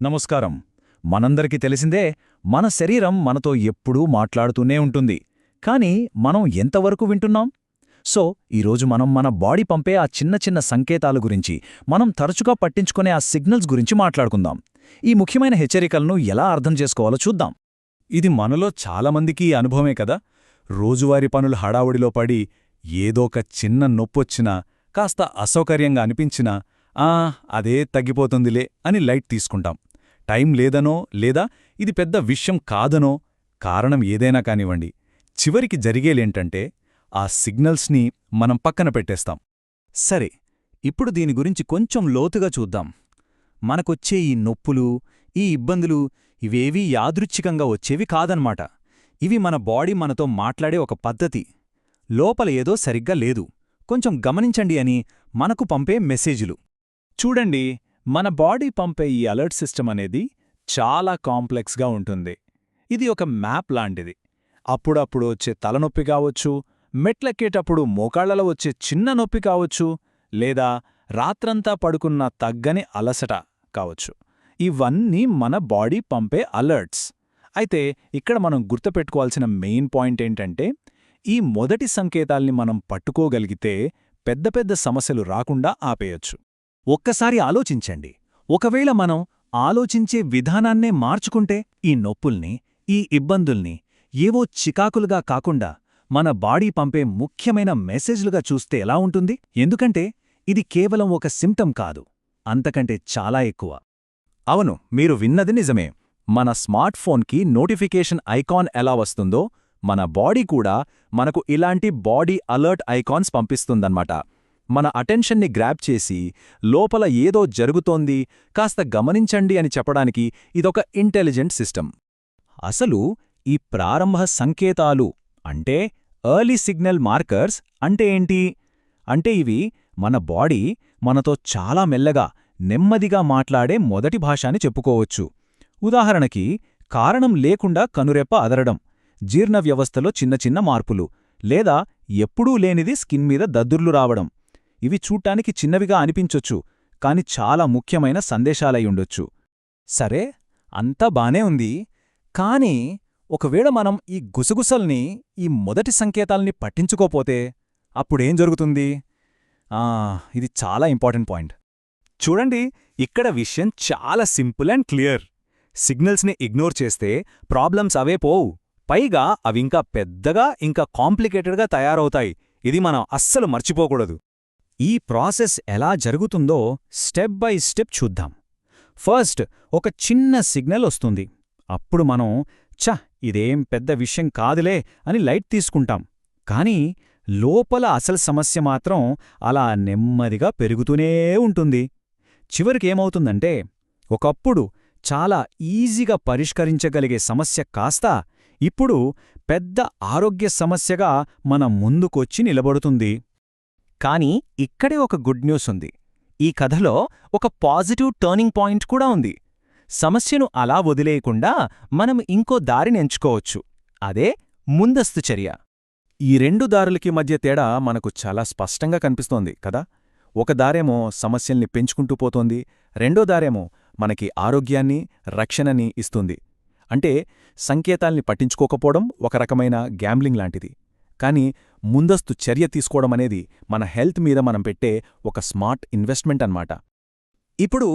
నమస్కారం. మనందరికీ తెలిసిందే, మన శరీరం మనతో ఎప్పుడూ మాట్లాడుతూనే ఉంటుంది. కానీ మనం ఎంతవరకు వింటున్నాం? సో ఈరోజు మనం మన బాడీ పంపే ఆ చిన్న చిన్న సంకేతాల గురించి, మనం తరచుగా పట్టించుకునే ఆ సిగ్నల్స్ గురించి మాట్లాడుకుందాం. ఈ ముఖ్యమైన హెచ్చరికలను ఎలా అర్థం చేసుకోవాలో చూద్దాం. ఇది మనలో చాలామందికి అనుభవమే కదా. రోజువారీ పనుల హడావుడిలో పడి ఏదోక చిన్న నొప్పొచ్చినా, కాస్త అసౌకర్యంగా అనిపించినా అదే తగ్గిపోతుందిలే అని లైట్ తీసుకుంటాం. టైం లేదనో లేదా ఇది పెద్ద విషయం కాదనో, కారణం ఏదైనా కానివ్వండి, చివరికి జరిగేలేంటంటే ఆ సిగ్నల్స్ని మనం పక్కన పెట్టేస్తాం. సరే, ఇప్పుడు దీని గురించి కొంచెం లోతుగా చూద్దాం. మనకొచ్చే ఈ నొప్పులు, ఈ ఇబ్బందులు ఇవేవీ యాదృచ్ఛికంగా వచ్చేవి కాదన్మాట. ఇవి మన బాడీ మనతో మాట్లాడే ఒక పద్ధతి. లోపల ఏదో సరిగ్గా లేదు, కొంచెం గమనించండి అని మనకు పంపే మెసేజులు. చూడండి, మన బాడీ పంపే ఈ అలర్ట్ సిస్టమ్ అనేది చాలా కాంప్లెక్స్గా ఉంటుంది. ఇది ఒక మ్యాప్ లాంటిది. అప్పుడప్పుడు వచ్చే తలనొప్పి కావచ్చు, మెట్లెక్కేటప్పుడు మోకాళ్లలో వచ్చే చిన్న నొప్పి కావచ్చు, లేదా రాత్రంతా పడుకున్న తగ్గని అలసట కావచ్చు. ఇవన్నీ మన బాడీ పంపే అలర్ట్స్. అయితే ఇక్కడ మనం గుర్తుపెట్టుకోవాల్సిన మెయిన్ పాయింట్ ఏంటంటే, ఈ మొదటి సంకేతాల్ని మనం పట్టుకోగలిగితే పెద్ద పెద్ద సమస్యలు రాకుండా ఆపేయొచ్చు. ఒక్కసారి ఆలోచించండి, ఒకవేళ మనం ఆలోచించే విధానాన్నే మార్చుకుంటే ఈ నొప్పుల్ని, ఈ ఇబ్బందుల్ని ఏవో చికాకులుగా కాకుండా మన బాడీ పంపే ముఖ్యమైన మెసేజ్లుగా చూస్తే ఎలా ఉంటుంది? ఎందుకంటే ఇది కేవలం ఒక సింప్టమ్ కాదు, అంతకంటే చాలా ఎక్కువ. అవును, మీరు విన్నది నిజమే. మన స్మార్ట్ ఫోన్కి నోటిఫికేషన్ ఐకాన్ ఎలా వస్తుందో, మన బాడీ కూడా మనకు ఇలాంటి బాడీ అలర్ట్ ఐకాన్స్ పంపిస్తుందన్నమాట. మన అటెన్షన్ని గ్రాబ్ చేసి లోపల ఏదో జరుగుతోంది, కాస్త గమనించండి అని చెప్పడానికి ఇదొక ఇంటెలిజెంట్ సిస్టమ్. అసలు ఈ ప్రారంభ సంకేతాలు అంటే ఎర్లీ సిగ్నల్ మార్కర్స్ అంటే ఏంటి? అంటే ఇవి మన బాడీ మనతో చాలా మెల్లగా, నెమ్మదిగా మాట్లాడే మొదటి భాష అని చెప్పుకోవచ్చు. ఉదాహరణకి, కారణం లేకుండా కనురెప్ప అదరడం, జీర్ణ వ్యవస్థలో చిన్న చిన్న మార్పులు, లేదా ఎప్పుడూ లేనిది స్కిన్ మీద దద్దుర్లు రావడం. ఇవి చూడ్డానికి చిన్నవిగా అనిపించొచ్చు, కాని చాలా ముఖ్యమైన సందేశాలయ్యుండొచ్చు. సరే, అంతా బానే ఉంది. కానీ ఒకవేళ మనం ఈ గుసగుసల్ని, ఈ మొదటి సంకేతాల్ని పట్టించుకోపోతే అప్పుడేం జరుగుతుంది? ఇది చాలా ఇంపార్టెంట్ పాయింట్. చూడండి, ఇక్కడ విషయం చాలా సింపుల్ అండ్ క్లియర్. సిగ్నల్స్ని ఇగ్నోర్ చేస్తే ప్రాబ్లమ్స్ అవే పోవు, పైగా అవింకా పెద్దగా, ఇంకా కాంప్లికేటెడ్గా తయారవుతాయి. ఇది మనం అస్సలు మర్చిపోకూడదు. ఈ ప్రాసెస్ ఎలా జరుగుతుందో స్టెప్ బై స్టెప్ చూద్దాం. ఫస్ట్, ఒక చిన్న సిగ్నల్ వస్తుంది. అప్పుడు మనం ఇదేం పెద్ద విషయం కాదులే అని లైట్ తీసుకుంటాం. కానీ లోపల అసలు సమస్య మాత్రం అలా నెమ్మదిగా పెరుగుతూనే ఉంటుంది. చివరికేమవుతుందంటే, ఒకప్పుడు చాలా ఈజీగా పరిష్కరించగలిగే సమస్య కాస్త ఇప్పుడు పెద్ద ఆరోగ్య సమస్యగా మన ముందుకొచ్చి నిలబడుతుంది. కానీ ఇక్కడే ఒక గుడ్ న్యూస్ ఉంది. ఈ కథలో ఒక పాజిటివ్ టర్నింగ్ పాయింట్ కూడా ఉంది. సమస్యను అలా వదిలేయకుండా మనం ఇంకో దారిని ఎంచుకోవచ్చు. అదే ముందస్తు చర్య. ఈ రెండు దారులకి మధ్య తేడా మనకు చాలా స్పష్టంగా కనిపిస్తోంది కదా. ఒక దారేమో సమస్యల్ని పెంచుకుంటూ పోతోంది, రెండో దారేమో మనకి ఆరోగ్యాన్ని, రక్షణని ఇస్తుంది. అంటే సంకేతాల్ని పట్టించుకోకపోవడం ఒక రకమైన గ్యాంబ్లింగ్ లాంటిది. కానీ ముందస్తు చర్య తీసుకోవడమనేది మన హెల్త్ మీద మనం పెట్టే ఒక స్మార్ట్ ఇన్వెస్ట్మెంట్ అన్నమాట. ఇప్పుడు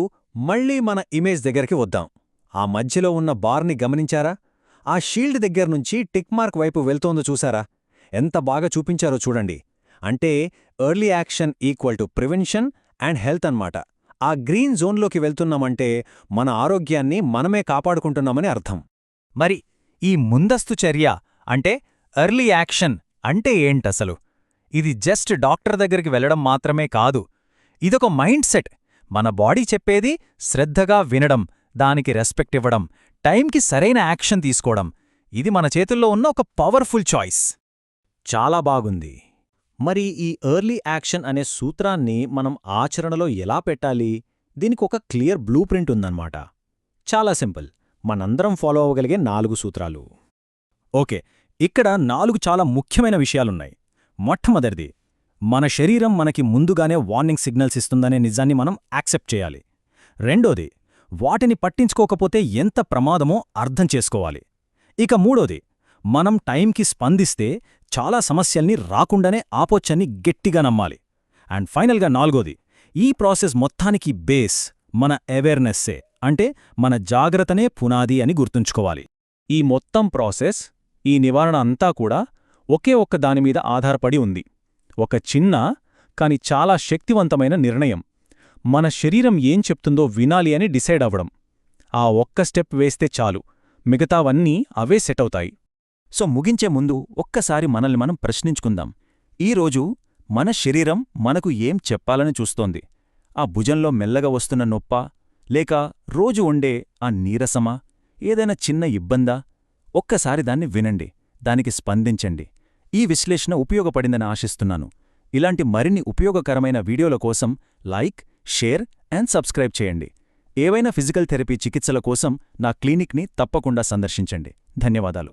మళ్ళీ మన ఇమేజ్ దగ్గరికి వద్దాం. ఆ మధ్యలో ఉన్న బార్ని గమనించారా? ఆ షీల్డ్ దగ్గర్నుంచి టిక్ మార్క్ వైపు వెళ్తోందో చూసారా? ఎంత బాగా చూపించారో చూడండి. అంటే early action equal to prevention and health అన్నమాట. ఆ గ్రీన్ జోన్లోకి వెళ్తున్నామంటే మన ఆరోగ్యాన్ని మనమే కాపాడుకుంటున్నామని అర్థం. మరి ఈ ముందస్తు చర్య అంటే ఎర్లీ యాక్షన్ అంటే ఏంటసలు? ఇది జస్ట్ డాక్టర్ దగ్గరికి వెళ్లడం మాత్రమే కాదు. ఇదొక మైండ్ సెట్. మన బాడీ చెప్పేది శ్రద్ధగా వినడం, దానికి రెస్పెక్ట్ ఇవ్వడం, టైంకి సరైన యాక్షన్ తీసుకోవడం. ఇది మన చేతుల్లో ఉన్న ఒక పవర్ఫుల్ చాయిస్. చాలా బాగుంది. మరి ఈ ఎర్లీ యాక్షన్ అనే సూత్రాన్ని మనం ఆచరణలో ఎలా పెట్టాలి? దీనికొక క్లియర్ బ్లూ ప్రింట్ ఉందన్నమాట. చాలా సింపుల్. మనందరం ఫాలో అవ్వగలిగే 4 సూత్రాలు. ఓకే, ఇక్కడ 4 చాలా ముఖ్యమైన విషయాలున్నాయి. మొట్టమొదటిది, మన శరీరం మనకి ముందుగానే వార్నింగ్ సిగ్నల్స్ ఇస్తుందనే నిజాన్ని మనం యాక్సెప్ట్ చేయాలి. రెండోది, వాటిని పట్టించుకోకపోతే ఎంత ప్రమాదమో అర్థం చేసుకోవాలి. ఇక మూడోది, మనం టైంకి స్పందిస్తే చాలా సమస్యల్ని రాకుండానే ఆపొచ్చని గట్టిగా నమ్మాలి. అండ్ ఫైనల్గా నాలుగోది, ఈ ప్రాసెస్ మొత్తానికి బేస్ మన అవేర్నెస్సే, అంటే మన జాగ్రత్తనే పునాది అని గుర్తుంచుకోవాలి. ఈ మొత్తం ప్రాసెస్, ఈ నివారణ అంతా కూడా ఒకే ఒక్క దానిమీద ఆధారపడి ఉంది. ఒక చిన్న కాని చాలా శక్తివంతమైన నిర్ణయం. మన శరీరం ఏం చెప్తుందో వినాలి అని డిసైడ్ అవ్వడం. ఆ ఒక్క స్టెప్ వేస్తే చాలు, మిగతావన్నీ అవే సెట్ అవుతాయి. సో ముగించే ముందు ఒక్కసారి మనల్ని మనం ప్రశ్నించుకుందాం. ఈరోజు మన శరీరం మనకు ఏం చెప్పాలని చూస్తోంది? ఆ భుజంలో మెల్లగా వస్తున్న నొప్పా, లేక రోజు ఉండే ఆ నీరసమా, ఏదైనా చిన్న ఇబ్బందా? ఒక్కసారి దాన్ని వినండి, దానికి స్పందించండి. ఈ విశ్లేషణ ఉపయోగపడిందని ఆశిస్తున్నాను. ఇలాంటి మరిన్ని ఉపయోగకరమైన వీడియోల కోసం లైక్, షేర్ అండ్ సబ్స్క్రైబ్ చేయండి. ఏవైనా ఫిజికల్ థెరపీ చికిత్సల కోసం నా క్లినిక్ని తప్పకుండా సందర్శించండి. ధన్యవాదాలు.